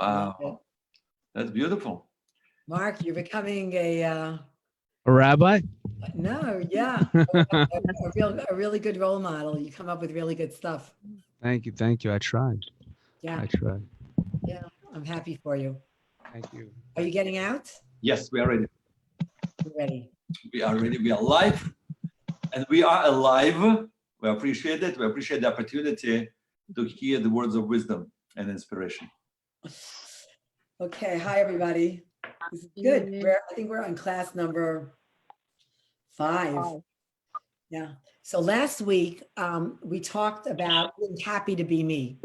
Wow, that's beautiful. Mark, you're becoming a rabbi. no, yeah, a really good role model. You come up with really good stuff. Thank you. I tried. Yeah, I tried. yeah, I'm happy for you. Thank you. Are you getting out? Yes, we are ready. We're ready. We are ready. We are live, and we are alive. We appreciate it. We appreciate the opportunity to hear the words of wisdom and inspiration. Okay, hi everybody. This is good. I think we're on class number 5. Yeah. So last week we talked about being happy to be me,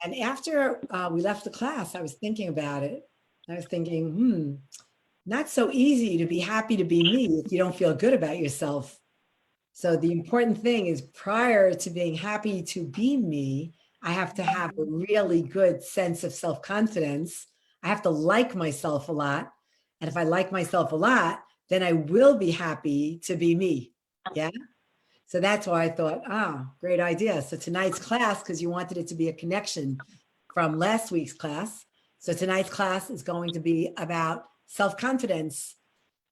and after we left the class, I was thinking about it. I was thinking, not so easy to be happy to be me if you don't feel good about yourself. So the important thing is, prior to being happy to be me, I have to have a really good sense of self-confidence. I have to like myself a lot. And if I like myself a lot, then I will be happy to be me. Yeah. So that's why I thought, great idea. So tonight's class, because you wanted it to be a connection from last week's class. So tonight's class is going to be about self-confidence,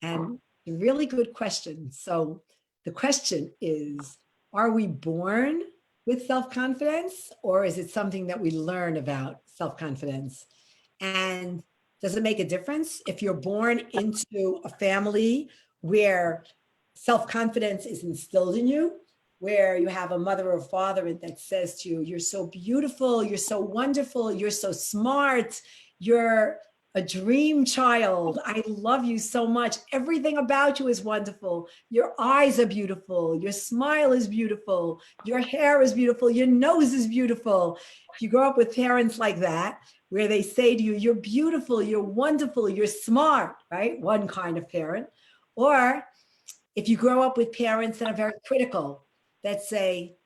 and a really good question. So the question is, are we born with self-confidence, or is it something that we learn about self-confidence? And does it make a difference if you're born into a family where self-confidence is instilled in you, where you have a mother or father that says to you, you're so beautiful, you're so wonderful, you're so smart, you're a dream child, I love you so much, everything about you is wonderful, your eyes are beautiful, your smile is beautiful, your hair is beautiful, your nose is beautiful. If you grow up with parents like that, where they say to you, you're beautiful, you're wonderful, you're smart, right? One kind of parent. Or if you grow up with parents that are very critical, that say,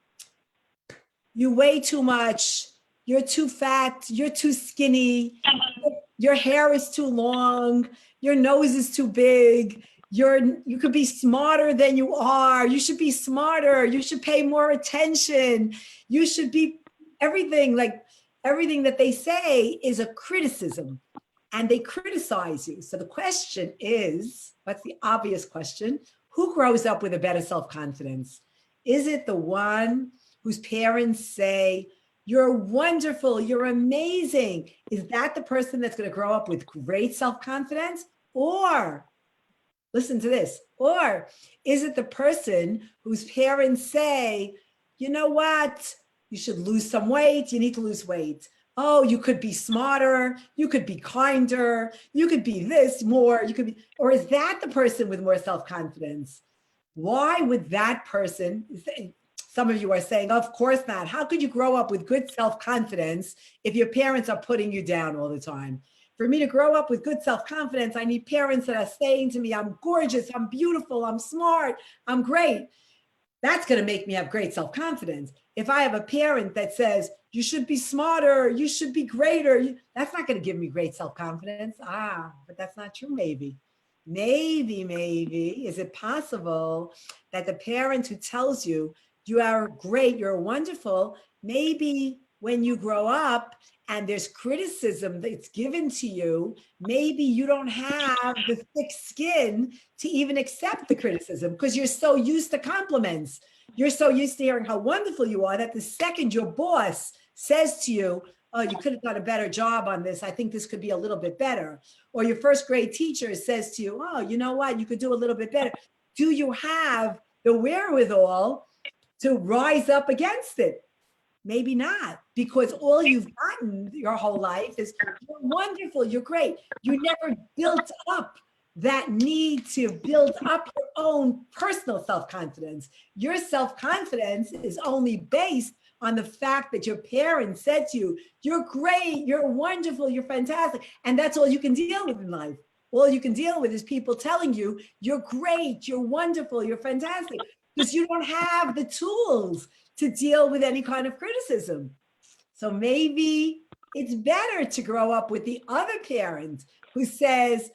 you weigh too much, you're too fat, you're too skinny, your hair is too long, your nose is too big, you could be smarter than you are, you should be smarter, you should pay more attention, you should be everything. Like everything that they say is a criticism, and they criticize you. So the question is, what's the obvious question? Who grows up with a better self-confidence? Is it the one whose parents say, you're wonderful, you're amazing? Is that the person that's going to grow up with great self-confidence? Or, listen to this, or is it the person whose parents say, you know what, you should lose some weight, you need to lose weight. Oh, you could be smarter, you could be kinder, you could be this more, you could be, or is that the person with more self-confidence? Why would that person, some of you are saying, of course not. How could you grow up with good self-confidence if your parents are putting you down all the time? For me to grow up with good self-confidence, I need parents that are saying to me, I'm gorgeous, I'm beautiful, I'm smart, I'm great. That's going to make me have great self-confidence. If I have a parent that says, you should be smarter, you should be greater, that's not going to give me great self-confidence. But that's not true, maybe. Maybe, is it possible that the parent who tells you, you are great, you're wonderful, maybe when you grow up and there's criticism that's given to you, maybe you don't have the thick skin to even accept the criticism because you're so used to compliments. You're so used to hearing how wonderful you are that the second your boss says to you, oh, you could have done a better job on this, I think this could be a little bit better. Or your first grade teacher says to you, oh, you know what, you could do a little bit better. Do you have the wherewithal to rise up against it? Maybe not, because all you've gotten your whole life is, you're wonderful, you're great. You never built up that need to build up your own personal self-confidence. Your self-confidence is only based on the fact that your parents said to you, you're great, you're wonderful, you're fantastic. And that's all you can deal with in life. All you can deal with is people telling you, you're great, you're wonderful, you're fantastic, because you don't have the tools to deal with any kind of criticism. So maybe it's better to grow up with the other parent who says,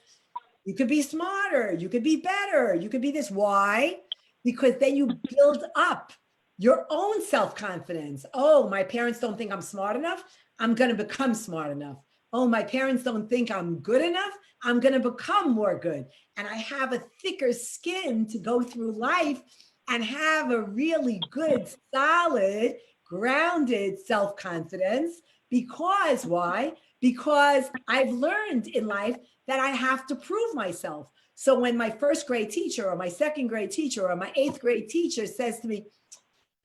you could be smarter, you could be better, you could be this. Why? Because then you build up your own self-confidence. Oh, my parents don't think I'm smart enough, I'm going to become smart enough. oh, my parents don't think I'm good enough, I'm going to become more good. And I have a thicker skin to go through life and have a really good, solid, grounded self-confidence. Because why? Because I've learned in life that I have to prove myself. So when my first grade teacher or my second grade teacher or my eighth grade teacher says to me,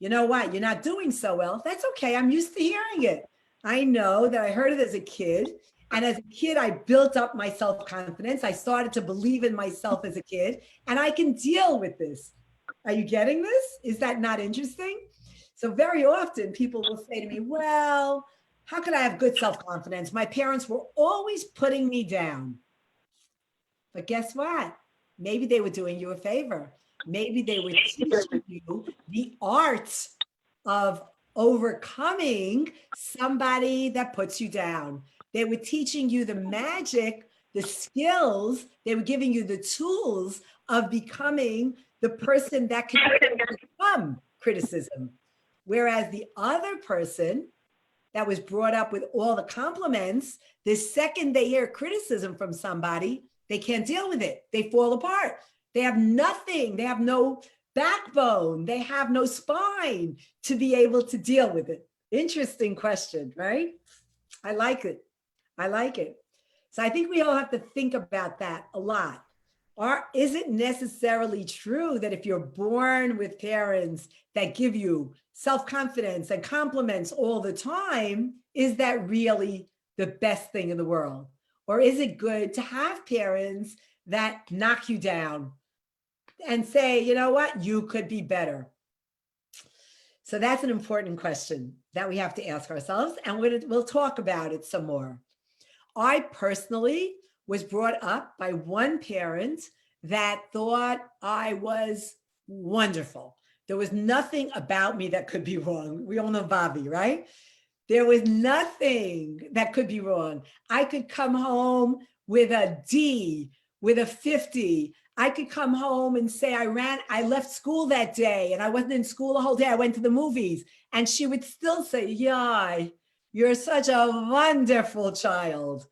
you know what, you're not doing so well, that's okay. I'm used to hearing it. I know that I heard it as a kid. And as a kid, I built up my self-confidence. I started to believe in myself as a kid, and I can deal with this. Are you getting this? Is that not interesting? So very often people will say to me, well, how could I have good self-confidence? My parents were always putting me down. But guess what? Maybe they were doing you a favor. Maybe they were teaching you the art of overcoming somebody that puts you down. They were teaching you the magic, the skills. They were giving you the tools of becoming the person that could overcome criticism. Whereas the other person that was brought up with all the compliments, the second they hear criticism from somebody, they can't deal with it. They fall apart. They have nothing. They have no backbone. They have no spine to be able to deal with it. Interesting question, right? I like it. I like it. So I think we all have to think about that a lot. Or is it necessarily true that if you're born with parents that give you self-confidence and compliments all the time, is that really the best thing in the world? Or is it good to have parents that knock you down and say, you know what, you could be better? So that's an important question that we have to ask ourselves, and we'll talk about it some more. I personally was brought up by one parent that thought I was wonderful. There was nothing about me that could be wrong. We all know Bobby, right? There was nothing that could be wrong. I could come home with a D, with a 50. I could come home and say I left school that day and I wasn't in school the whole day. I went to the movies. And she would still say, yeah, you're such a wonderful child.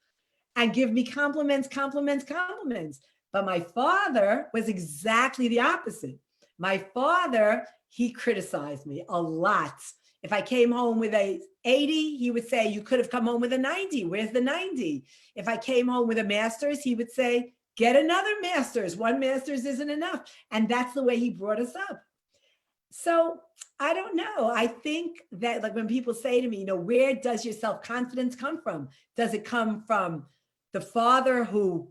And give me compliments, compliments, compliments. But my father was exactly the opposite. My father, he criticized me a lot. If I came home with a 80, he would say, you could have come home with a 90. Where's the 90? If I came home with a master's, he would say, get another master's. One master's isn't enough. And that's the way he brought us up. So I don't know. I think that like when people say to me, where does your self-confidence come from? Does it come from the father who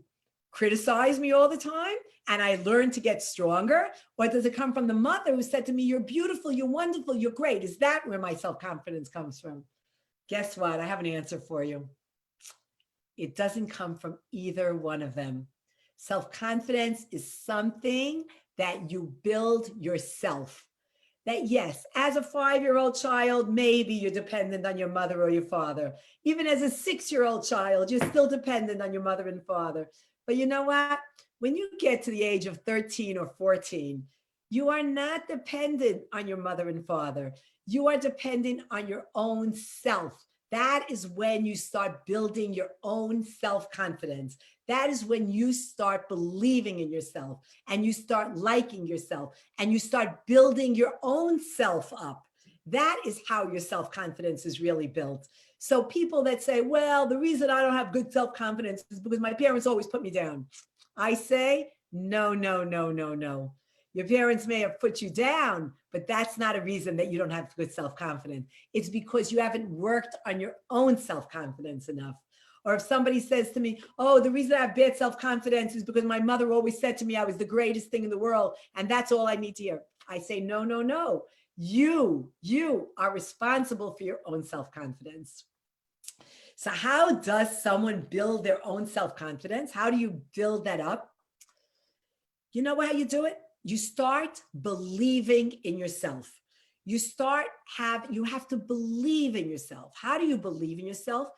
criticized me all the time and I learned to get stronger? Or does it come from the mother who said to me, you're beautiful, you're wonderful, you're great? Is that where my self-confidence comes from? Guess what? I have an answer for you. It doesn't come from either one of them. Self-confidence is something that you build yourself. That yes, as a 5-year-old child, maybe you're dependent on your mother or your father. Even as a 6-year-old child, you're still dependent on your mother and father. But you know what? When you get to the age of 13 or 14, you are not dependent on your mother and father. You are dependent on your own self. That is when you start building your own self-confidence. That is when you start believing in yourself and you start liking yourself and you start building your own self up. That is how your self-confidence is really built. So people that say, well, the reason I don't have good self-confidence is because my parents always put me down. I say, no, no, no, no, no. Your parents may have put you down, but that's not a reason that you don't have good self-confidence. It's because you haven't worked on your own self-confidence enough. Or if somebody says to me, oh, the reason I have bad self-confidence is because my mother always said to me I was the greatest thing in the world, and that's all I need to hear. I say, no, no, no. You are responsible for your own self-confidence. So how does someone build their own self-confidence? How do you build that up? You know how you do it? You start believing in yourself. You have to believe in yourself. How do you believe in yourself?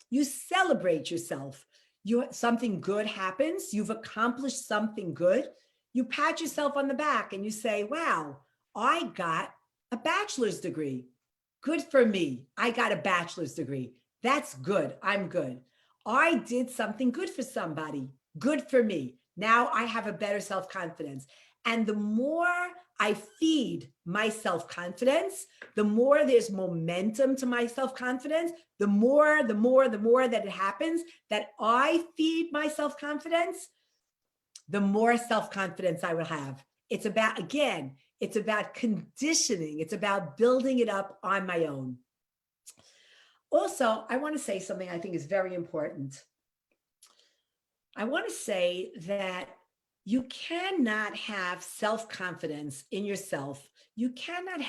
You celebrate yourself. Something good happens. You've accomplished something good. You pat yourself on the back and you say, wow, I got a bachelor's degree. Good for me. I got a bachelor's degree. That's good. I'm good. I did something good for somebody, good for me. Now I have a better self-confidence. And the more I feed my self-confidence, the more there's momentum to my self-confidence, the more that it happens, that I feed my self-confidence, the more self-confidence I will have. It's about, again, it's about conditioning. It's about building it up on my own. Also, I want to say something I think is very important. I want to say that you cannot have self-confidence in yourself. You cannot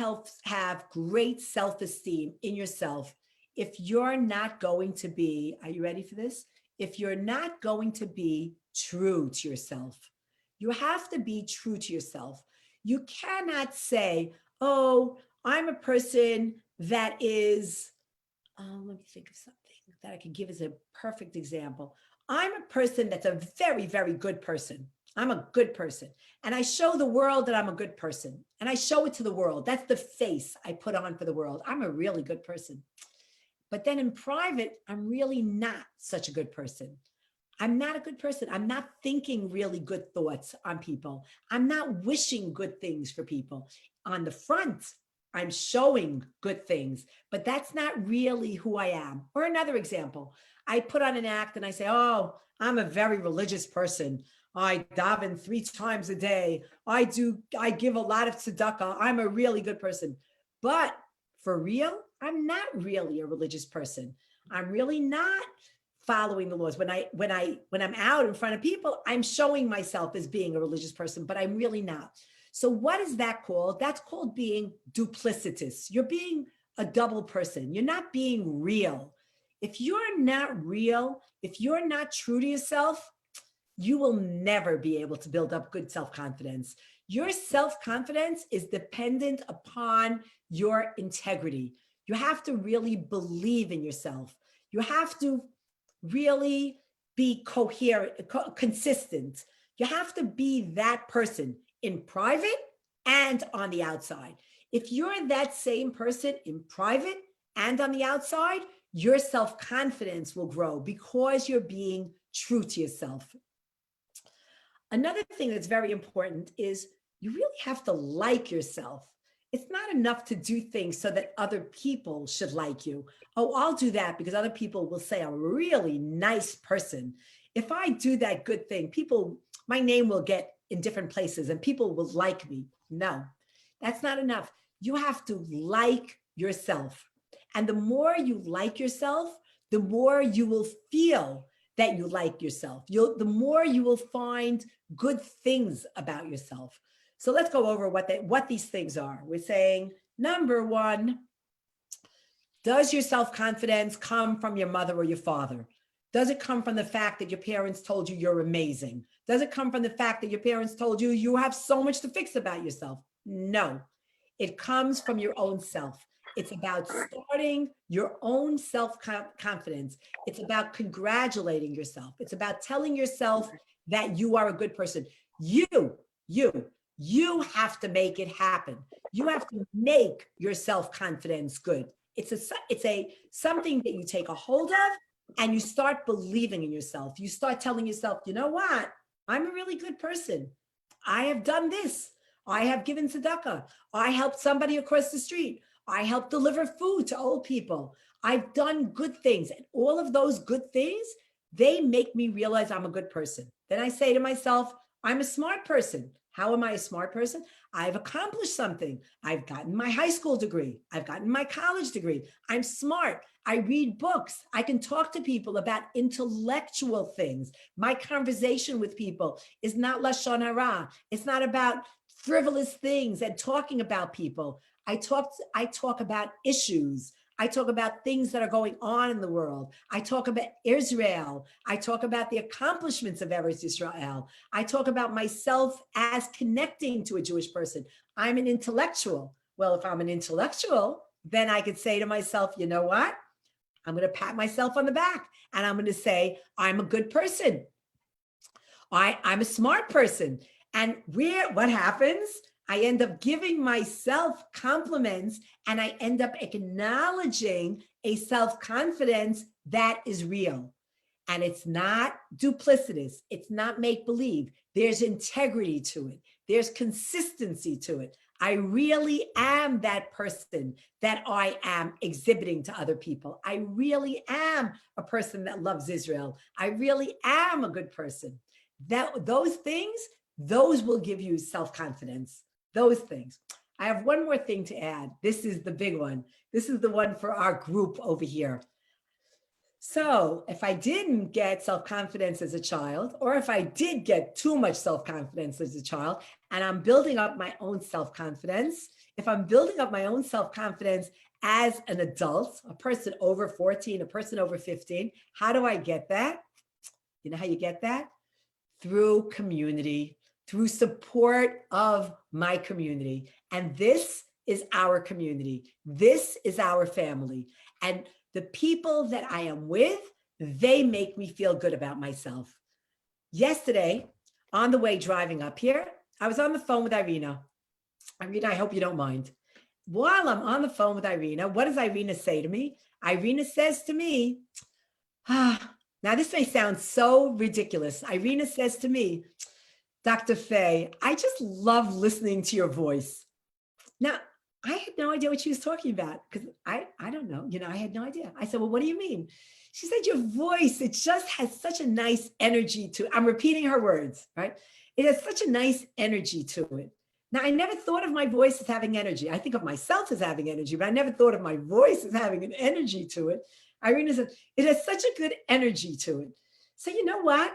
have great self-esteem in yourself if you're not going to be, are you ready for this? If you're not going to be true to yourself. You have to be true to yourself. You cannot say, oh, I'm a person that is, let me think of something that I could give as a perfect example. I'm a person that's a very, very good person. I'm a good person. And I show the world that I'm a good person. And I show it to the world. That's the face I put on for the world. I'm a really good person. But then in private, I'm really not such a good person. I'm not a good person. I'm not thinking really good thoughts on people. I'm not wishing good things for people. On the front, I'm showing good things, but that's not really who I am. Or another example, I put on an act and I say, oh, I'm a very religious person. I daven 3 times a day. I give a lot of tzedakah. I'm a really good person. But for real, I'm not really a religious person. I'm really not following the laws. When I'm out in front of people, I'm showing myself as being a religious person, but I'm really not. So what is that called? That's called being duplicitous. You're being a double person. You're not being real. If you're not real, if you're not true to yourself, you will never be able to build up good self-confidence. Your self-confidence is dependent upon your integrity. You have to really believe in yourself. You have to really be coherent, consistent. You have to be that person in private and on the outside. If you're that same person in private and on the outside, your self-confidence will grow because you're being true to yourself. Another thing that's very important is you really have to like yourself. It's not enough to do things so that other people should like you. Oh, I'll do that because other people will say I'm a really nice person. If I do that good thing, my name will get in different places and people will like me. No, that's not enough. You have to like yourself. And the more you like yourself, the more you will feel that you like yourself. The more you will find good things about yourself. So let's go over what these things are. We're saying, number one, does your self-confidence come from your mother or your father? Does it come from the fact that your parents told you you're amazing? Does it come from the fact that your parents told you you have so much to fix about yourself? No, it comes from your own self. It's about starting your own self-confidence. It's about congratulating yourself. It's about telling yourself that you are a good person. You have to make it happen. You have to make your self-confidence good. It's something that you take a hold of and you start believing in yourself. You start telling yourself, you know what? I'm a really good person. I have done this. I have given tzedakah. I helped somebody across the street. I helped deliver food to old people. I've done good things. And all of those good things, they make me realize I'm a good person. Then I say to myself, I'm a smart person. How am I a smart person? I've accomplished something. I've gotten my high school degree. I've gotten my college degree. I'm smart. I read books. I can talk to people about intellectual things. My conversation with people is not lashon hara. It's not about frivolous things and talking about people. I talk about issues. I talk about things that are going on in the world. I talk about Israel. I talk about the accomplishments of Eretz Israel. I talk about myself as connecting to a Jewish person. I'm an intellectual. Well, if I'm an intellectual, then I could say to myself, you know what? I'm going to pat myself on the back and I'm going to say, I'm a good person. I'm a smart person. And what happens? I end up giving myself compliments and I end up acknowledging a self-confidence that is real. And it's not duplicitous. It's not make-believe. There's integrity to it. There's consistency to it. I really am that person that I am exhibiting to other people. I really am a person that loves Israel. I really am a good person. Those things, those will give you self-confidence. Those things. I have one more thing to add. This is the big one. This is the one for our group over here. So if I didn't get self-confidence as a child, or if I did get too much self-confidence as a child, and I'm building up my own self-confidence, if I'm building up my own self-confidence as an adult, a person over 14, a person over 15, how do I get that? You know how you get that? Through community, through support of my community. And this is our community. This is our family. And the people that I am with, they make me feel good about myself. Yesterday, on the way driving up here, I was on the phone with Irina. Irina, I hope you don't mind. While I'm on the phone with Irina, what does Irina say to me? Irina says to me, now this may sound so ridiculous. Irina says to me, Dr. Faye, I just love listening to your voice. Now, I had no idea what she was talking about because I don't know, I had no idea. I said, well, what do you mean? She said, your voice, it just has such a nice energy to it. I'm repeating her words, right? It has such a nice energy to it. Now, I never thought of my voice as having energy. I think of myself as having energy, but I never thought of my voice as having an energy to it. Irina said, it has such a good energy to it. So you know what?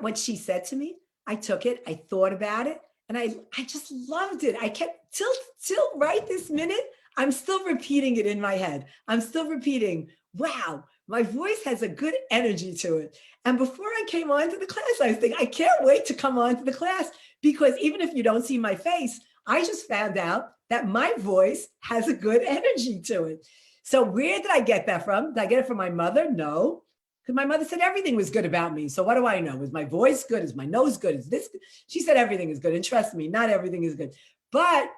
What she said to me, I took it, I thought about it, and I just loved it. I kept till right this minute, I'm still repeating it in my head. I'm still repeating, wow, my voice has a good energy to it. And before I came on to the class, I was thinking, I can't wait to come on to the class because even if you don't see my face, I just found out that my voice has a good energy to it. So where did I get that from? Did I get it from my mother? No. Because my mother said everything was good about me. So what do I know? Is my voice good? Is my nose good? Is this good? She said everything is good. And trust me, not everything is good. But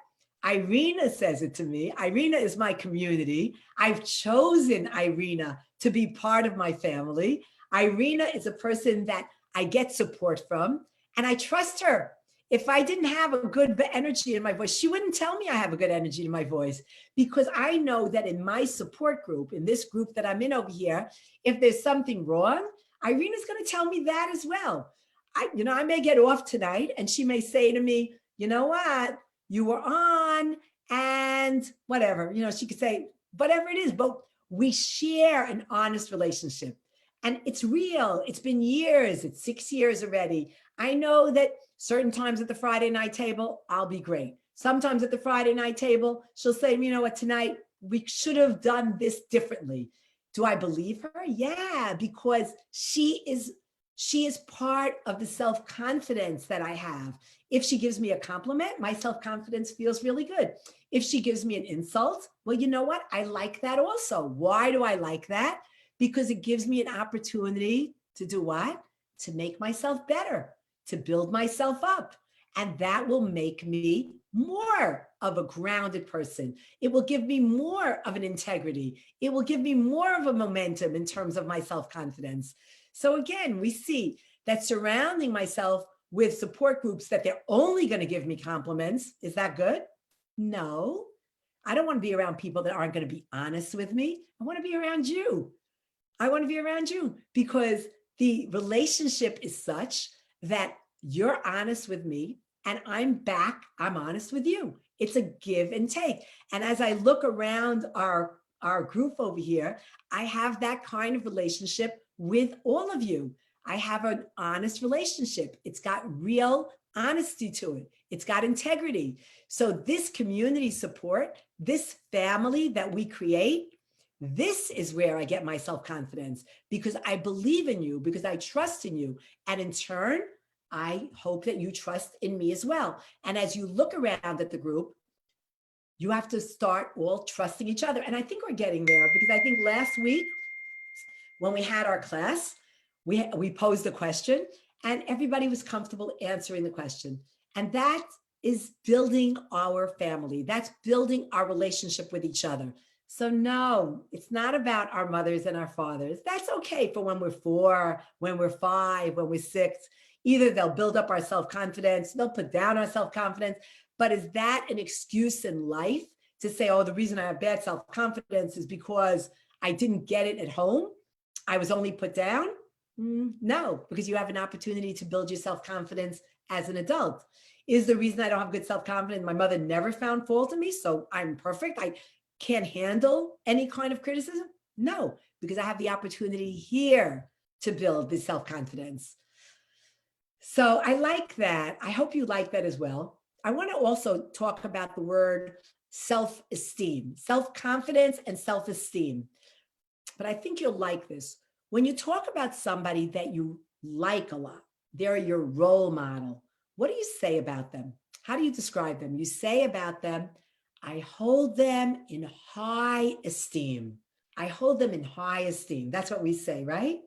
Irina says it to me. Irina is my community. I've chosen Irina to be part of my family. Irina is a person that I get support from, and I trust her. If I didn't have a good energy in my voice, she wouldn't tell me I have a good energy in my voice because I know that in my support group, in this group that I'm in over here, if there's something wrong, Irina's going to tell me that as well. I may get off tonight and she may say to me, you know what, you were on and whatever, she could say whatever it is, but we share an honest relationship and it's real. It's been years. It's 6 years already. I know that certain times at the Friday night table, I'll be great. Sometimes at the Friday night table, she'll say, you know what, tonight we should have done this differently. Do I believe her? Yeah, because she is part of the self-confidence that I have. If she gives me a compliment, my self-confidence feels really good. If she gives me an insult, well, you know what? I like that also. Why do I like that? Because it gives me an opportunity to do what? To make myself better, to build myself up. And that will make me more of a grounded person. It will give me more of an integrity. It will give me more of a momentum in terms of my self-confidence. So again, we see that surrounding myself with support groups that they're only going to give me compliments, is that good? No. I don't want to be around people that aren't going to be honest with me. I want to be around you. I want to be around you because the relationship is such that you're honest with me and I'm honest with you. It's a give and take. And as I look around our group over here, I have that kind of relationship with all of you. I have an honest relationship. It's got real honesty to it. It's got integrity. So this community support, this family that we create, this is where I get my self-confidence because I believe in you, because I trust in you. And in turn, I hope that you trust in me as well. And as you look around at the group, you have to start all trusting each other. And I think we're getting there because I think last week when we had our class, we posed a question and everybody was comfortable answering the question. And that is building our family. That's building our relationship with each other. So no, it's not about our mothers and our fathers. That's okay for when we're 4, when we're 5, when we're 6. Either they'll build up our self-confidence, they'll put down our self-confidence. But is that an excuse in life to say, oh, the reason I have bad self-confidence is because I didn't get it at home? I was only put down? No, because you have an opportunity to build your self-confidence as an adult. Is the reason I don't have good self-confidence, my mother never found fault in me, so I'm perfect? I can't handle any kind of criticism? No, because I have the opportunity here to build this self-confidence. So I like that. I hope you like that as well. I want to also talk about the word self-esteem, self-confidence and self-esteem. But I think you'll like this. When you talk about somebody that you like a lot, they're your role model. What do you say about them? How do you describe them? You say about them, I hold them in high esteem. I hold them in high esteem. That's what we say, right?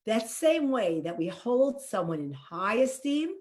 That same way that we hold someone in high esteem,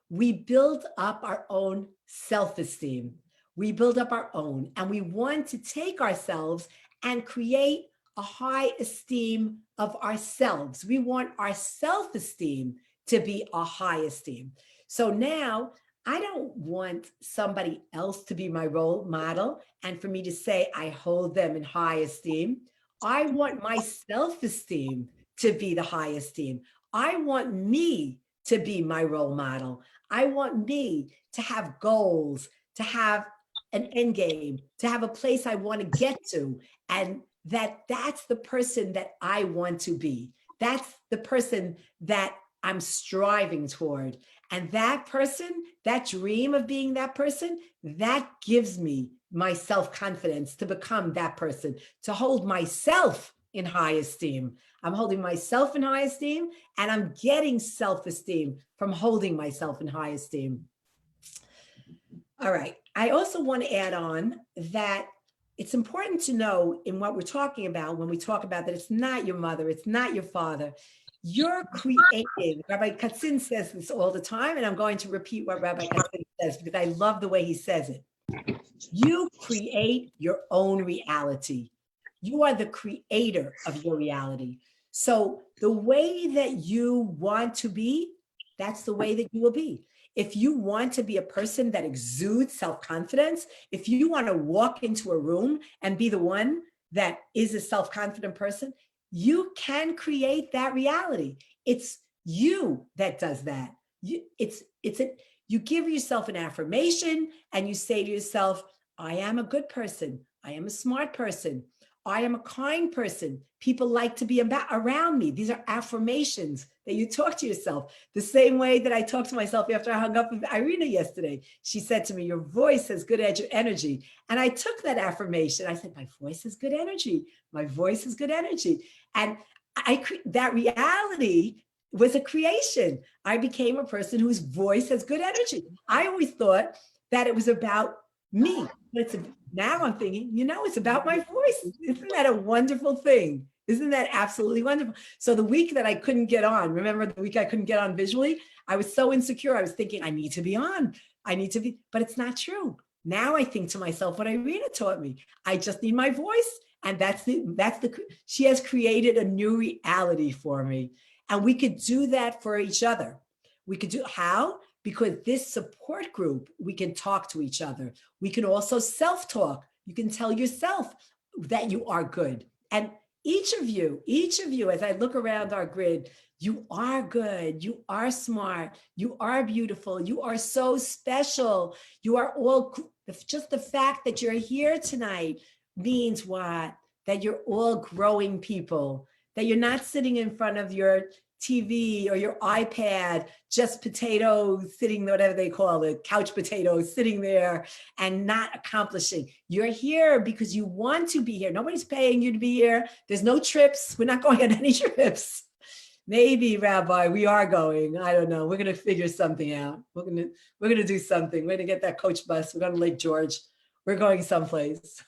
we build up our own self-esteem. We build up our own, and we want to take ourselves and create a high esteem of ourselves. We want our self-esteem to be a high esteem. So now I don't want somebody else to be my role model and for me to say I hold them in high esteem. I want my self-esteem to be the high esteem. I want me to be my role model. I want me to have goals, to have an end game, to have a place I want to get to, and that's the person that I want to be. That's the person that I'm striving toward. And that person, that dream of being that person, that gives me my self-confidence to become that person, to hold myself in high esteem. I'm holding myself in high esteem, and I'm getting self-esteem from holding myself in high esteem. All right. I also want to add on that it's important to know in what we're talking about, when we talk about that it's not your mother, it's not your father, you're creating. Rabbi Katzin says this all the time, and I'm going to repeat what Rabbi Katzin says because I love the way he says it. You create your own reality. You are the creator of your reality. So the way that you want to be, that's the way that you will be. If you want to be a person that exudes self-confidence, if you want to walk into a room and be the one that is a self-confident person, you can create that reality. It's you that does that. You give yourself an affirmation and you say to yourself, I am a good person. I am a smart person. I am a kind person. People like to be around me. These are affirmations that you talk to yourself. The same way that I talked to myself after I hung up with Irina yesterday. She said to me, your voice has good energy. And I took that affirmation. I said, my voice has good energy. My voice has good energy. And that reality was a creation. I became a person whose voice has good energy. I always thought that it was about me. But now I'm thinking, it's about my voice. Isn't that a wonderful thing? Isn't that absolutely wonderful? So the week that I couldn't get on, remember the week I couldn't get on visually? I was so insecure. I was thinking, I need to be on. But it's not true. Now I think to myself what Irina taught me. I just need my voice. And she has created a new reality for me. And we could do that for each other. We could do, how? Because this support group, we can talk to each other. We can also self-talk. You can tell yourself that you are good. And each of you, as I look around our grid, you are good, you are smart, you are beautiful, you are so special. You are all, just the fact that you're here tonight means what? That you're all growing people, that you're not sitting in front of your TV or your iPad, just potatoes sitting, whatever they call it, couch potatoes sitting there and not accomplishing. You're here because you want to be here. Nobody's paying you to be here. There's no trips. We're not going on any trips. Maybe, Rabbi, we are going. I don't know. We're going to figure something out. We're going to do something. We're going to get that coach bus. We're going to Lake George. We're going someplace.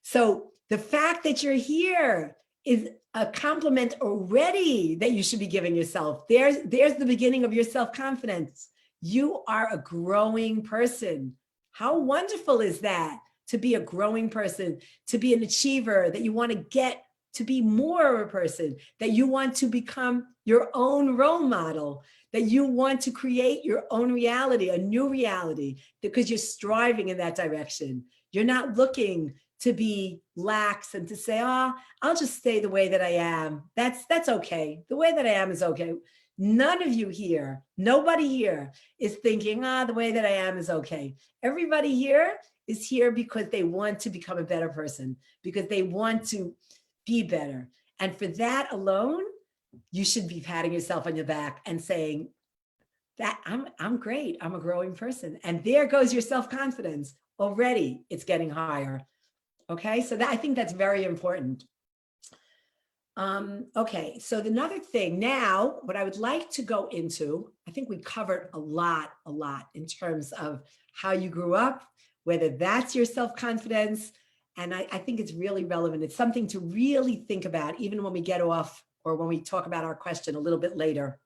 So the fact that you're here is a compliment already that you should be giving yourself. There's the beginning of your self-confidence. You are a growing person. How wonderful is that? to be a growing person, to be an achiever, that you want to get to be more of a person, that you want to become your own role model, that you want to create your own reality, a new reality, because you're striving in that direction. You're not looking to be lax and to say, oh, I'll just stay the way that I am. That's okay. The way that I am is okay. None of you here, nobody here is thinking, the way that I am is okay. Everybody here is here because they want to become a better person, because they want to be better. And for that alone, you should be patting yourself on your back and saying that I'm great. I'm a growing person. And there goes your self-confidence. Already it's getting higher. Okay. So I think that's very important. Okay. So another thing now, what I would like to go into, I think we covered a lot in terms of how you grew up, whether that's your self-confidence. And I think it's really relevant. It's something to really think about, even when we get off or when we talk about our question a little bit later.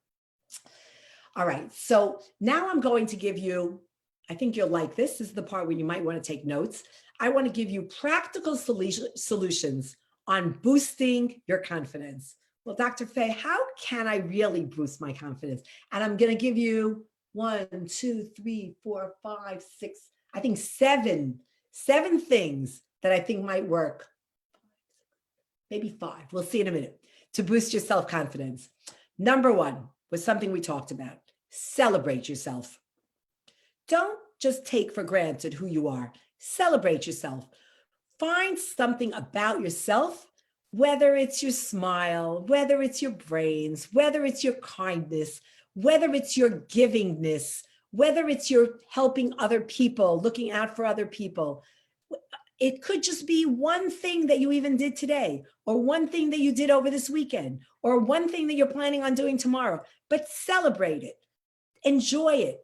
All right, so now I'm going to give you, I think you'll like this. This is the part where you might want to take notes. I want to give you practical solutions on boosting your confidence. Well, Dr. Faye, how can I really boost my confidence? And I'm going to give you 1, 2, 3, 4, 5, 6, I think seven things that I think might work. Maybe 5. We'll see in a minute. To boost your self-confidence. Number 1 was something we talked about. Celebrate yourself. Don't just take for granted who you are. Celebrate yourself. Find something about yourself, whether it's your smile, whether it's your brains, whether it's your kindness, whether it's your givingness, whether it's your helping other people, looking out for other people. It could just be one thing that you even did today, or one thing that you did over this weekend, or one thing that you're planning on doing tomorrow, but celebrate it. Enjoy it.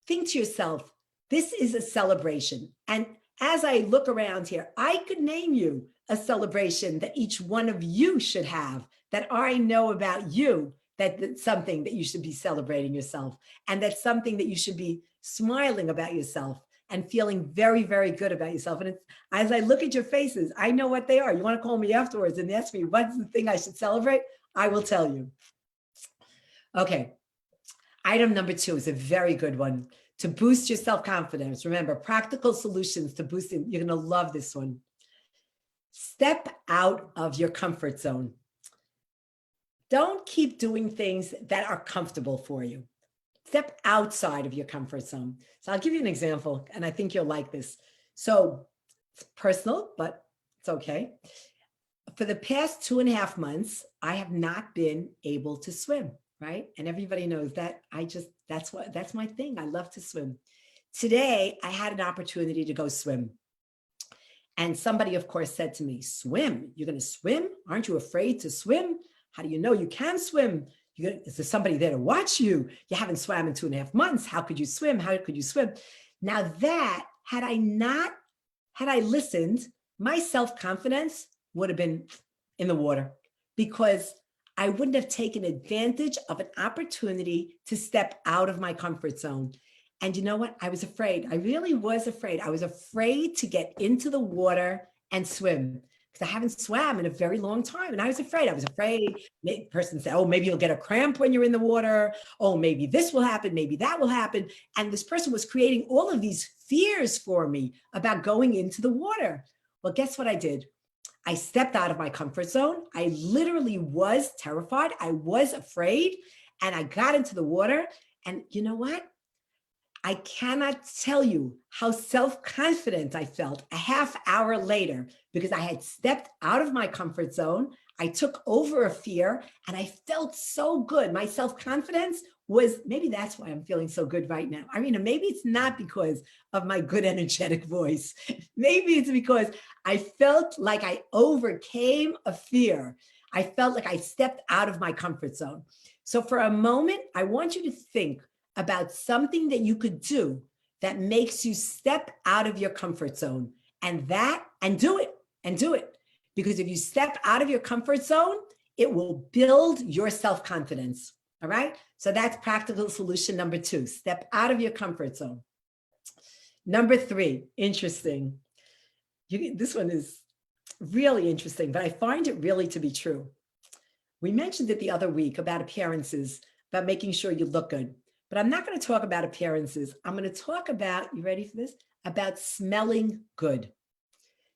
Think to yourself, this is a celebration. And as I look around here, I could name you a celebration that each one of you should have, that I know about you, that's something that you should be celebrating yourself. And that's something that you should be smiling about yourself and feeling very, very good about yourself. And it's, as I look at your faces, I know what they are. You want to call me afterwards and ask me what's the thing I should celebrate? I will tell you. Okay. Item number 2 is a very good one. To boost your self-confidence. Remember, practical solutions to boosting. You're going to love this one. Step out of your comfort zone. Don't keep doing things that are comfortable for you. Step outside of your comfort zone. So I'll give you an example, and I think you'll like this. So it's personal, but it's okay. For the past 2.5 months, I have not been able to swim, right? And everybody knows that. That's my thing. I love to swim. Today, I had an opportunity to go swim. And somebody, of course, said to me, swim? You're going to swim? Aren't you afraid to swim? How do you know you can swim? Is there somebody there to watch you? You haven't swam in 2.5 months. How could you swim? How could you swim? Now that, had I listened, my self-confidence would have been in the water, because I wouldn't have taken advantage of an opportunity to step out of my comfort zone. And you know what? I was afraid. I really was afraid. I was afraid to get into the water and swim, because I haven't swam in a very long time. And I was afraid. The person said, oh, maybe you'll get a cramp when you're in the water. Oh, maybe this will happen. Maybe that will happen. And this person was creating all of these fears for me about going into the water. Well, guess what I did? I stepped out of my comfort zone. I literally was terrified. I was afraid, and I got into the water. And you know what? I cannot tell you how self-confident I felt a half hour later, because I had stepped out of my comfort zone. I took over a fear, and I felt so good. My self-confidence was, maybe that's why I'm feeling so good right now. I mean, maybe it's not because of my good, energetic voice. Maybe it's because I felt like I overcame a fear. I felt like I stepped out of my comfort zone. So for a moment, I want you to think about something that you could do that makes you step out of your comfort zone, and do it. Because if you step out of your comfort zone, it will build your self-confidence. All right. So that's practical solution number 2. Step out of your comfort zone. Number 3, interesting. This one is really interesting, but I find it really to be true. We mentioned it the other week about appearances, about making sure you look good. But I'm not going to talk about appearances. I'm going to talk about, you ready for this? About smelling good.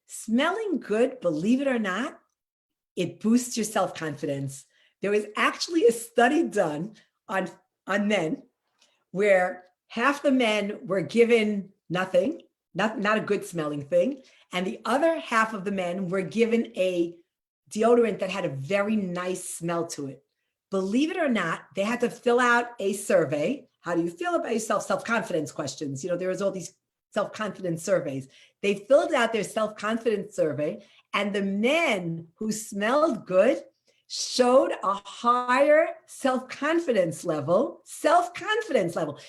Smelling good, believe it or not, it boosts your self-confidence. There was actually a study done on men where half the men were given nothing, not a good smelling thing, and the other half of the men were given a deodorant that had a very nice smell to it. Believe it or not, they had to fill out a survey. How do you feel about yourself? Self-confidence questions. You know, there was all these self-confidence surveys. They filled out their self-confidence survey, and the men who smelled good showed a higher self-confidence level.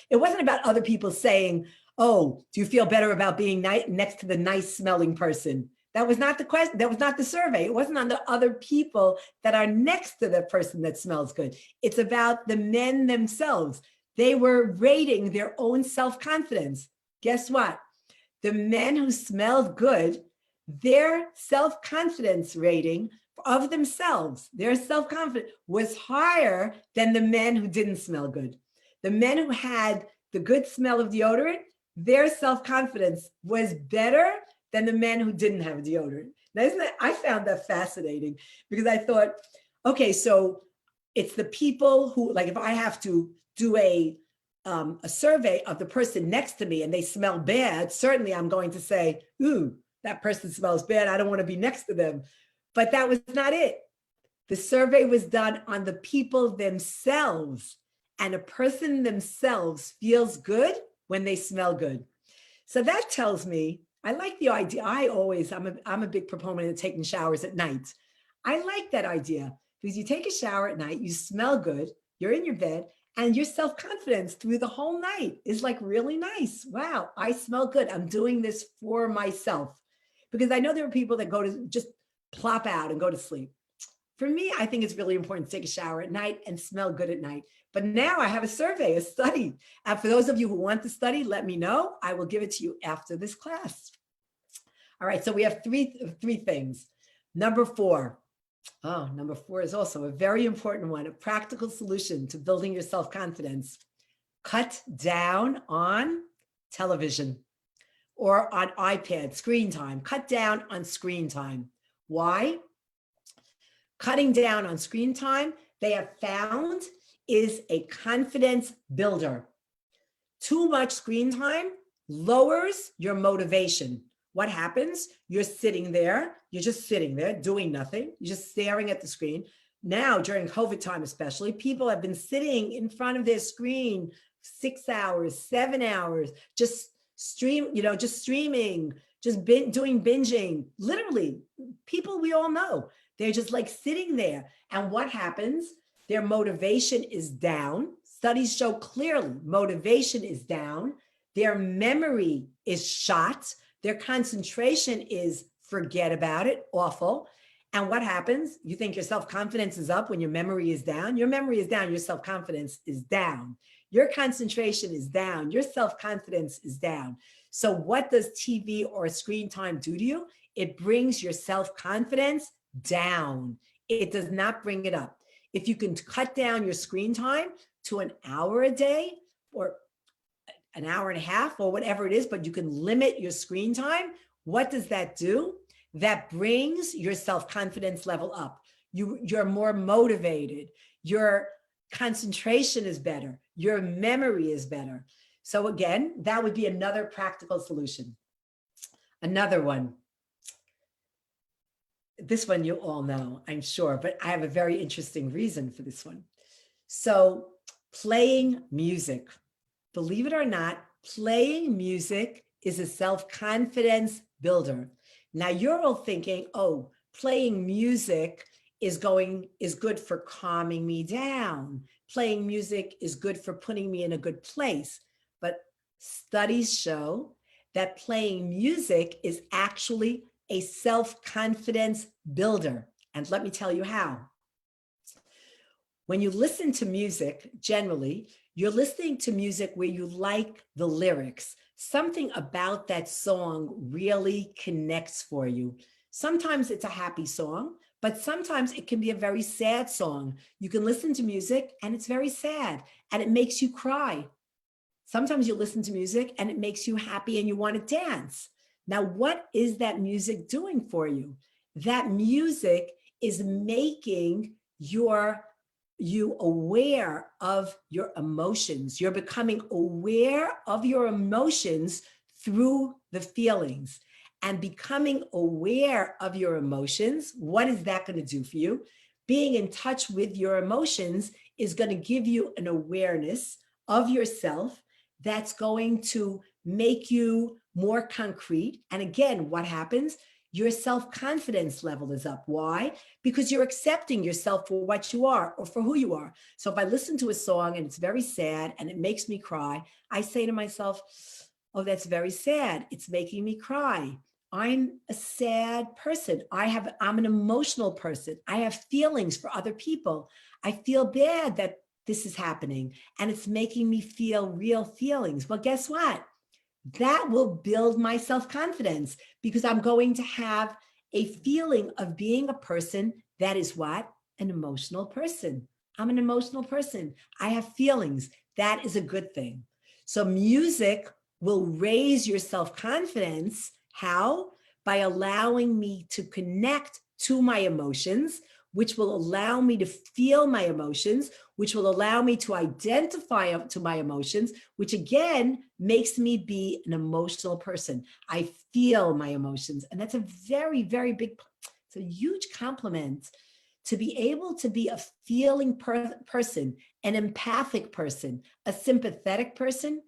It wasn't about other people saying, oh, do you feel better about being next to the nice smelling person? That was not the question. That was not the survey. It wasn't on the other people that are next to the person that smells good. It's about the men themselves. They were rating their own self-confidence. Guess what? The men who smelled good, their self-confidence rating of themselves, their self-confidence was higher than the men who didn't smell good. The men who had the good smell of deodorant, their self-confidence was better than the men who didn't have deodorant. Now, I found that fascinating because I thought, okay, so it's the people who, like, if I have to do a survey of the person next to me and they smell bad, certainly I'm going to say, ooh, that person smells bad. I don't want to be next to them. But that was not it. The survey was done on the people themselves, and a person themselves feels good when they smell good. So that tells me, I like the idea. I'm a big proponent of taking showers at night. I like that idea because you take a shower at night, you smell good, you're in your bed, and your self-confidence through the whole night is like really nice. Wow, I smell good. I'm doing this for myself. Because I know there are people that go to just plop out and go to sleep. For me, I think it's really important to take a shower at night and smell good at night. But now I have a survey, a study. And for those of you who want to study, let me know. I will give it to you after this class. All right, so we have three things. Number 4. Oh, number 4 is also a very important one, a practical solution to building your self-confidence. Cut down on television or on iPad, screen time. Cut down on screen time. Why? Cutting down on screen time, they have found, is a confidence builder. Too much screen time lowers your motivation. What happens? You're sitting there, you're just sitting there doing nothing. You're just staring at the screen. Now, during COVID time especially, people have been sitting in front of their screen 6 hours, 7 hours, just streaming, doing binging. Literally, people we all know, they're just like sitting there. And what happens? Their motivation is down. Studies show clearly motivation is down. Their memory is shot. Their concentration is forget about it, awful. And what happens? You think your self-confidence is up when your memory is down. Your memory is down, your self-confidence is down. Your concentration is down, your self-confidence is down. So what does TV or screen time do to you? It brings your self-confidence down. It does not bring it up. If you can cut down your screen time to an hour a day or an hour and a half or whatever it is, but you can limit your screen time, what does that do? That brings your self-confidence level up. You're more motivated. Your concentration is better. Your memory is better. So again, that would be another practical solution. Another one. This one you all know, I'm sure, but I have a very interesting reason for this one. So playing music. Believe it or not, playing music is a self-confidence builder. Now you're all thinking, oh, playing music is good for calming me down. Playing music is good for putting me in a good place. But studies show that playing music is actually a self-confidence builder. And let me tell you how. When you listen to music, generally, You're listening to music where you like the lyrics. Something about that song really connects for you. Sometimes it's a happy song, but sometimes it can be a very sad song. You can listen to music and it's very sad and it makes you cry. Sometimes you listen to music and it makes you happy and you want to dance. Now, what is that music doing for you? That music is making you aware of your emotions. You're becoming aware of your emotions through the feelings. And becoming aware of your emotions, what is that going to do for you? Being in touch with your emotions is going to give you an awareness of yourself that's going to make you more concrete. And again, what happens? Your self-confidence level is up. Why? Because you're accepting yourself for what you are or for who you are. So if I listen to a song and it's very sad and it makes me cry, I say to myself, oh, that's very sad. It's making me cry. I'm a sad person. I'm an emotional person. I have feelings for other people. I feel bad that this is happening and it's making me feel real feelings. Well, guess what? That will build my self-confidence because I'm going to have a feeling of being a person that is what? An emotional person. I'm an emotional person. I have feelings. That is a good thing. So music will raise your self-confidence. How? By allowing me to connect to my emotions, which will allow me to feel my emotions, which will allow me to identify to my emotions, which again makes me be an emotional person. I feel my emotions. And that's a very, very big, it's a huge compliment to be able to be a feeling person, an empathic person, a sympathetic person.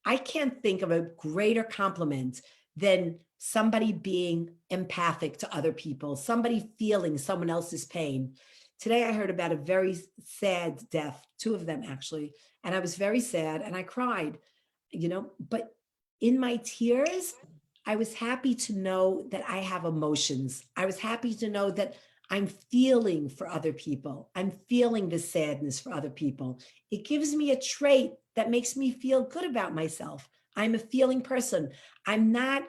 I can't think of a greater compliment than somebody being empathic to other people, somebody feeling someone else's pain. Today, I heard about a very sad death, 2 of them actually, and I was very sad and I cried, but in my tears, I was happy to know that I have emotions. I was happy to know that I'm feeling for other people. I'm feeling the sadness for other people. It gives me a trait that makes me feel good about myself. I'm a feeling person. I'm not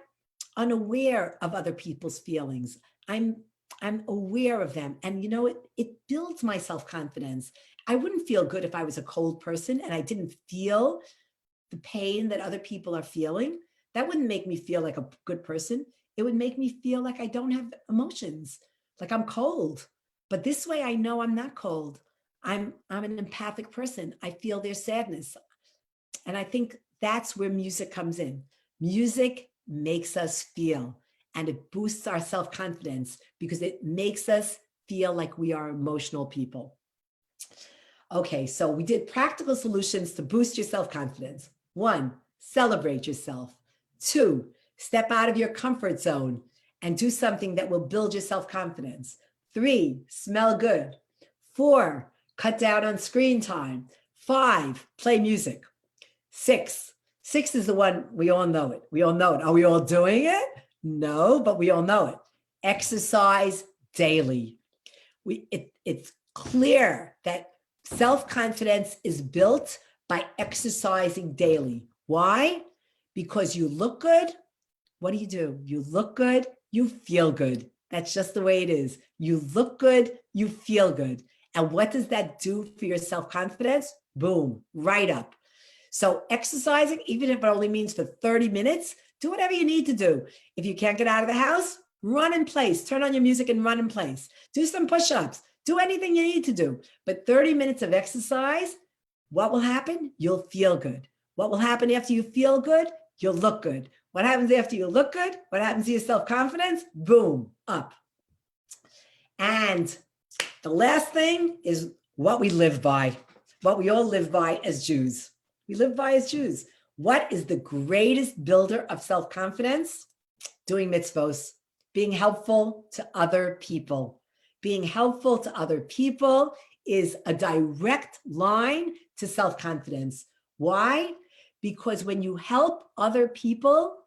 unaware of other people's feelings. I'm aware of them. And it builds my self-confidence. I wouldn't feel good if I was a cold person and I didn't feel the pain that other people are feeling. That wouldn't make me feel like a good person. It would make me feel like I don't have emotions, like I'm cold. But this way I know I'm not cold. I'm an empathic person. I feel their sadness. And I think that's where music comes in. Music makes us feel, and it boosts our self-confidence because it makes us feel like we are emotional people. Okay, so we did practical solutions to boost your self-confidence. 1, celebrate yourself. 2, step out of your comfort zone and do something that will build your self-confidence. 3, smell good. 4, cut down on screen time. 5, play music. 6 is the one, we all know it. We all know it. Are we all doing it? No, but we all know it. Exercise daily. It's clear that self-confidence is built by exercising daily. Why? Because you look good. What do? You look good, you feel good. That's just the way it is. You look good, you feel good. And what does that do for your self-confidence? Boom, right up. So exercising, even if it only means for 30 minutes, do whatever you need to do. If you can't get out of the house, run in place. Turn on your music and run in place. Do some push-ups. Do anything you need to do. But 30 minutes of exercise, what will happen? You'll feel good. What will happen after you feel good? You'll look good. What happens after you look good? What happens to your self-confidence? Boom, up. And the last thing is what we live by, what we all live by as Jews. We live by as Jews. What is the greatest builder of self-confidence? Doing mitzvos, being helpful to other people. Being helpful to other people is a direct line to self-confidence. Why? Because when you help other people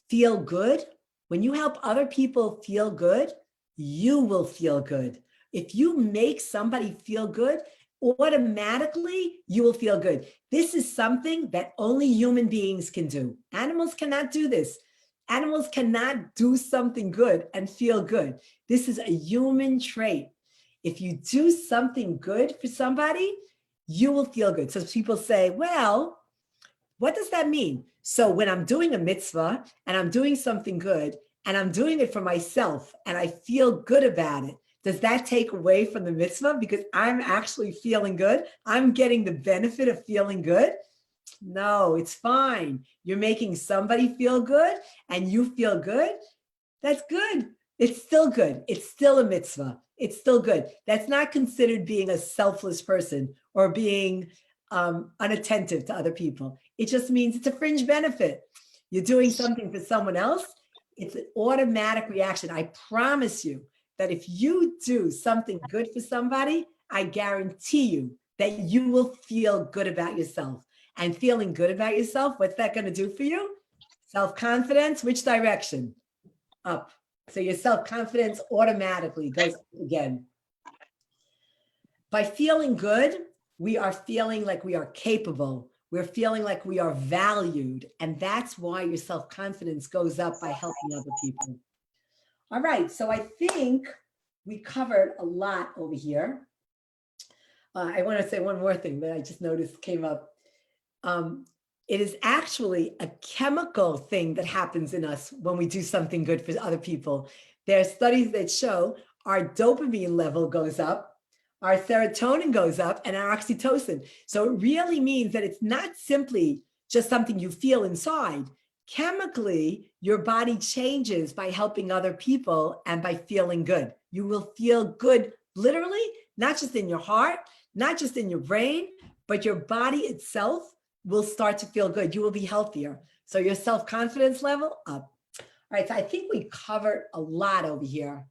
feel good, when you help other people feel good, you will feel good. If you make somebody feel good, automatically you will feel good. This is something that only human beings can do. Animals cannot do this. Animals cannot do something good and feel good. This is a human trait. If you do something good for somebody, you will feel good. So people say, well, what does that mean? So when I'm doing a mitzvah and I'm doing something good and I'm doing it for myself and I feel good about it, does that take away from the mitzvah because I'm actually feeling good? I'm getting the benefit of feeling good? No, it's fine. You're making somebody feel good and you feel good. That's good. It's still good. It's still a mitzvah. It's still good. That's not considered being a selfless person or being unattentive to other people. It just means it's a fringe benefit. You're doing something for someone else. It's an automatic reaction. I promise you that if you do something good for somebody, I guarantee you that you will feel good about yourself. And feeling good about yourself, what's that going to do for you? Self-confidence, which direction? Up. So your self-confidence automatically goes up again. By feeling good, we are feeling like we are capable. We're feeling like we are valued. And that's why your self-confidence goes up by helping other people. All right, so I think we covered a lot over here. I want to say one more thing that I just noticed came up. It is actually a chemical thing that happens in us when we do something good for other people. There are studies that show our dopamine level goes up, our serotonin goes up, and our oxytocin. So it really means that it's not simply just something you feel inside. Chemically, your body changes by helping other people and by feeling good. You will feel good, literally, not just in your heart, not just in your brain, but your body itself will start to feel good. You will be healthier. So your self-confidence level up. All right, so I think we covered a lot over here.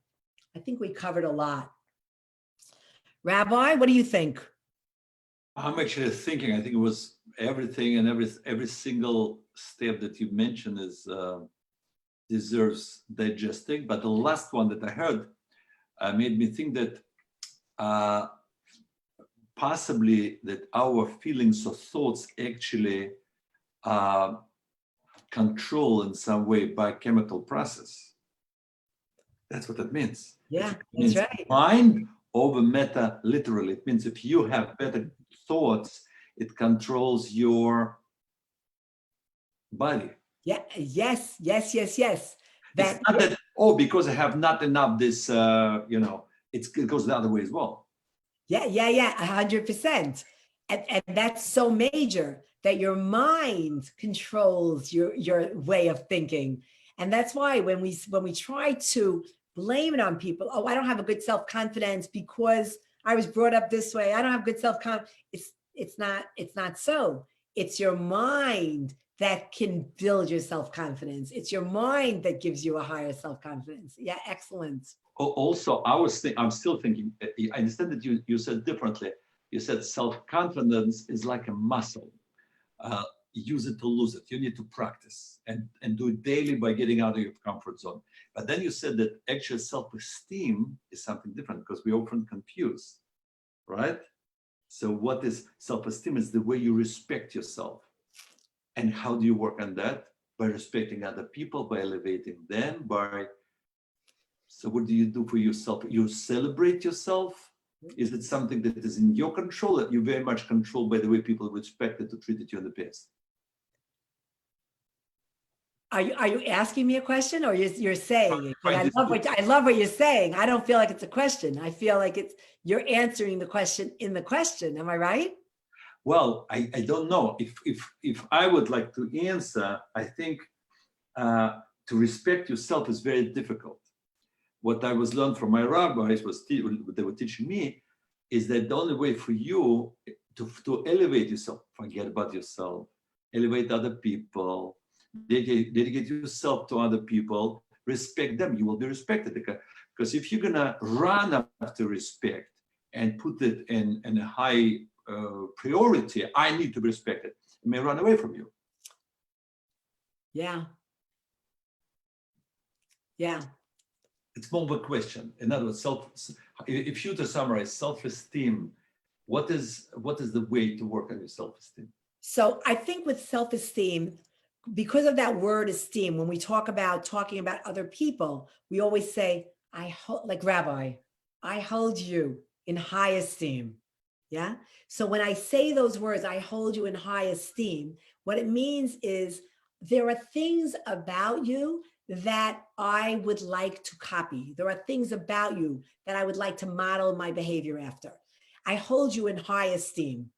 I think we covered a lot. Rabbi, what do you think? I'm actually thinking, I think it was everything and every single step that you mentioned is deserves digesting. But the last one that I heard made me think that possibly that our feelings or thoughts actually control in some way by chemical process. That's what it means. Yeah, It that's means right. mind over matter, literally. It means if you have better thoughts, it controls your body. Yeah, yes. It's not that, oh, because I have not enough this, it goes the other way as well. Yeah, 100%. And that's so major that your mind controls your way of thinking. And that's why when we try to blame it on people, oh, I don't have a good self-confidence because I was brought up this way. I don't have good self-confidence. It's not so. It's your mind that can build your self-confidence. It's your mind that gives you a higher self-confidence. Yeah, excellent. Also, I'm still thinking, I understand that you said differently. You said self-confidence is like a muscle. Use it to lose it. You need to practice and do it daily by getting out of your comfort zone. But then you said that actual self-esteem is something different because we often confuse, right? So what is self-esteem? Is the way you respect yourself. And how do you work on that? By respecting other people, by elevating them, so what do you do for yourself? You celebrate yourself? Is it something that is in your control, that you're very much controlled by the way people respected or treated you in the past? Are you asking me a question or you're saying it? Right. I love what you're saying. I don't feel like it's a question. I feel like you're answering the question in the question. Am I right? Well, I don't know. If I would like to answer, I think to respect yourself is very difficult. What I was learned from my rabbis they were teaching me is that the only way for you to elevate yourself, forget about yourself, elevate other people, dedicate yourself to other people, respect them, you will be respected. Because if you're gonna run after respect and put it in a high priority, I need to be respected, it may run away from you. Yeah. It's more of a question. In other words, if you to summarize, self-esteem What is the way to work on your self-esteem? So I think with self-esteem, because of that word esteem, when we talk about talking about other people, we always say, like Rabbi, I hold you in high esteem. Yeah. So when I say those words, I hold you in high esteem, what it means is there are things about you that I would like to copy. There are things about you that I would like to model my behavior after. I hold you in high esteem.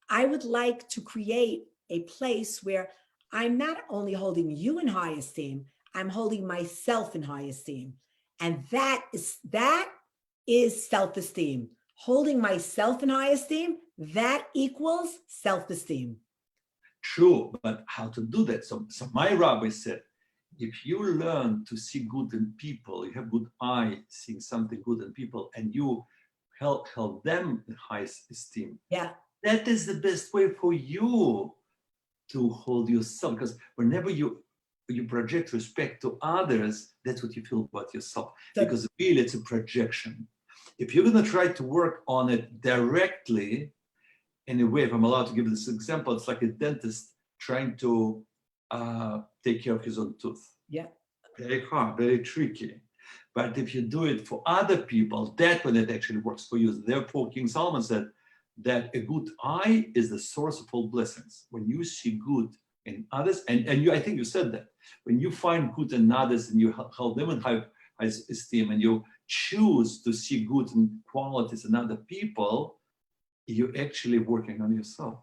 I would like to create a place where I'm not only holding you in high esteem, I'm holding myself in high esteem. And that is self-esteem. Holding myself in high esteem, that equals self-esteem. True, but how to do that? So my rabbi said, if you learn to see good in people, you have good eye seeing something good in people, and you help them in high esteem. Yeah. That is the best way for you to hold yourself, because whenever you project respect to others, that's what you feel about yourself. Because really, it's a projection. If you're going to try to work on it directly, in a way, if I'm allowed to give this example, it's like a dentist trying to take care of his own tooth. Yeah. Very hard, very tricky. But if you do it for other people, that's when it actually works for you. Therefore, King Solomon said that a good eye is the source of all blessings. When you see good in others, and you, I think you said that, when you find good in others and you hold them in high esteem, and you choose to see good in qualities in other people, you're actually working on yourself.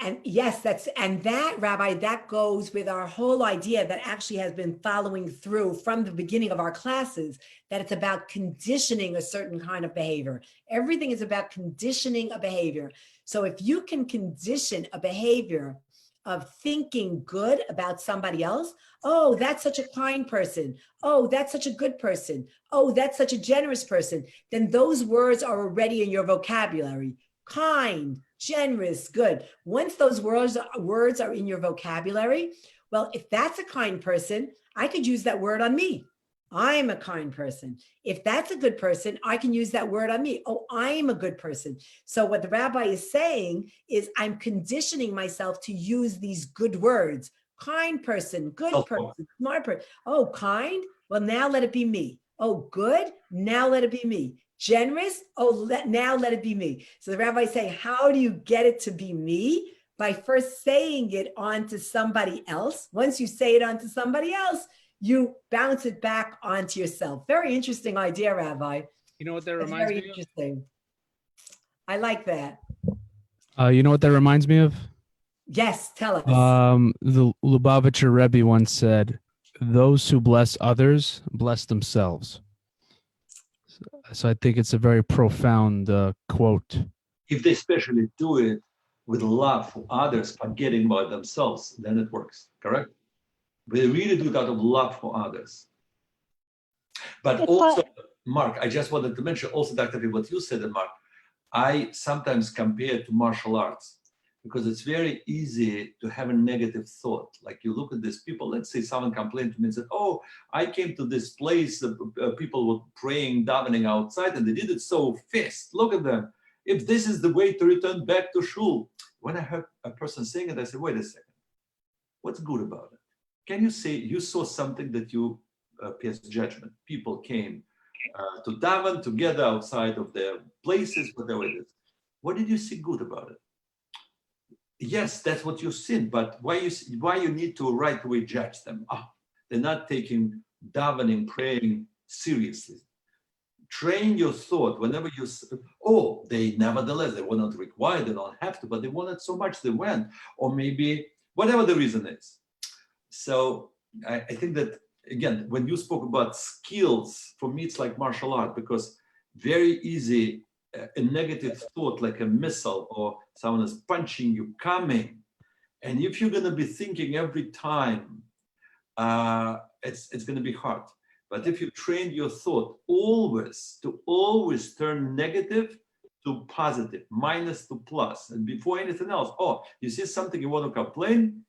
And yes, that, Rabbi, that goes with our whole idea that actually has been following through from the beginning of our classes, that it's about conditioning a certain kind of behavior. Everything is about conditioning a behavior. So if you can condition a behavior of thinking good about somebody else, oh, that's such a kind person. Oh, that's such a good person. Oh, that's such a generous person. Then those words are already in your vocabulary. Kind, generous, good. Once those words are in your vocabulary, well, if that's a kind person, I could use that word on me. I'm a kind person. If that's a good person, I can use that word on me. Oh, I'm a good person. So what the rabbi is saying is I'm conditioning myself to use these good words. Kind person, good person, smart person. Oh, kind? Well, now let it be me. Oh, good? Now let it be me. Generous? Oh, now let it be me. So the rabbi is saying, how do you get it to be me? By first saying it onto somebody else. Once you say it onto somebody else, you bounce it back onto yourself. Very interesting idea, Rabbi. You know what that reminds me of? Very interesting. I like that. You know what that reminds me of? Yes, tell us. The Lubavitcher Rebbe once said, "Those who bless others bless themselves." So I think it's a very profound quote. If they especially do it with love for others, forgetting about themselves, then it works, correct? They really do it out of love for others. But also, Mark, I just wanted to mention also, Dr. V, what you said, Mark, I sometimes compare it to martial arts, because it's very easy to have a negative thought. Like you look at these people, let's say someone complained to me and said, oh, I came to this place, people were praying, davening outside, and they did it so fast. Look at them. If this is the way to return back to shul. When I heard a person saying it, I said, wait a second, what's good about it? Can you say you saw something that you passed judgment? People came to daven together outside of their places, whatever it is. What did you see good about it? Yes, that's what you've seen, but why you need to right away judge them? They're not taking davening, praying seriously. Train your thought whenever they nevertheless, they were not required, they don't have to, but they wanted so much they went, or maybe whatever the reason is. So I think that, again, when you spoke about skills, for me, it's like martial art, because very easy, a negative thought like a missile or someone is punching you coming, and if you're going to be thinking every time, it's going to be hard. But if you train your thought always turn negative to positive, minus to plus, and before anything else, you see something you want to complain,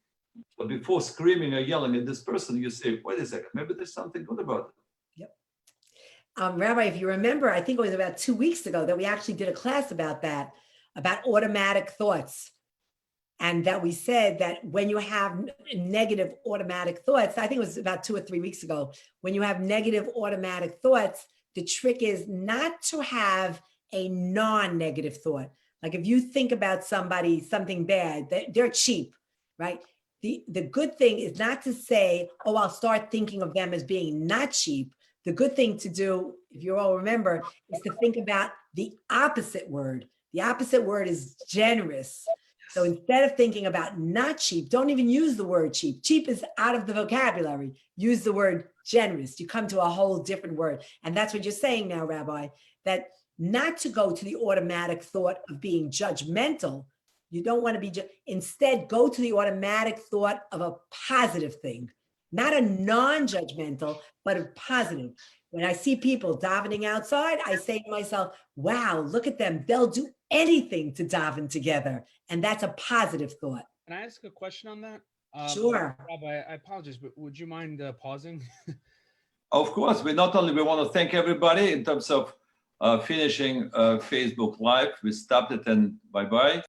but before screaming or yelling at this person, you say, wait a second, maybe there's something good about it. Yep. Rabbi, if you remember, I think it was about 2 weeks ago that we actually did a class about that. about automatic thoughts. And that we said that when you have negative automatic thoughts, I think it was about 2 or 3 weeks ago, when you have negative automatic thoughts, the trick is not to have a non-negative thought. Like if you think about somebody, something bad, they're cheap, right? The good thing is not to say, oh, I'll start thinking of them as being not cheap. The good thing to do, if you all remember, is to think about the opposite word. The opposite word is generous. So instead of thinking about not cheap, don't even use the word cheap. Cheap is out of the vocabulary. Use the word generous. You come to a whole different word. And that's what you're saying now, Rabbi, that not to go to the automatic thought of being judgmental. You don't want to be, instead go to the automatic thought of a positive thing, not a non-judgmental, but a positive. When I see people davening outside, I say to myself, wow, look at them. They'll do anything to daven together. And that's a positive thought. Can I ask a question on that? Sure. Rabbi, I apologize, but would you mind pausing? Of course, we want to thank everybody in terms of finishing Facebook Live. We stopped it and bye-bye.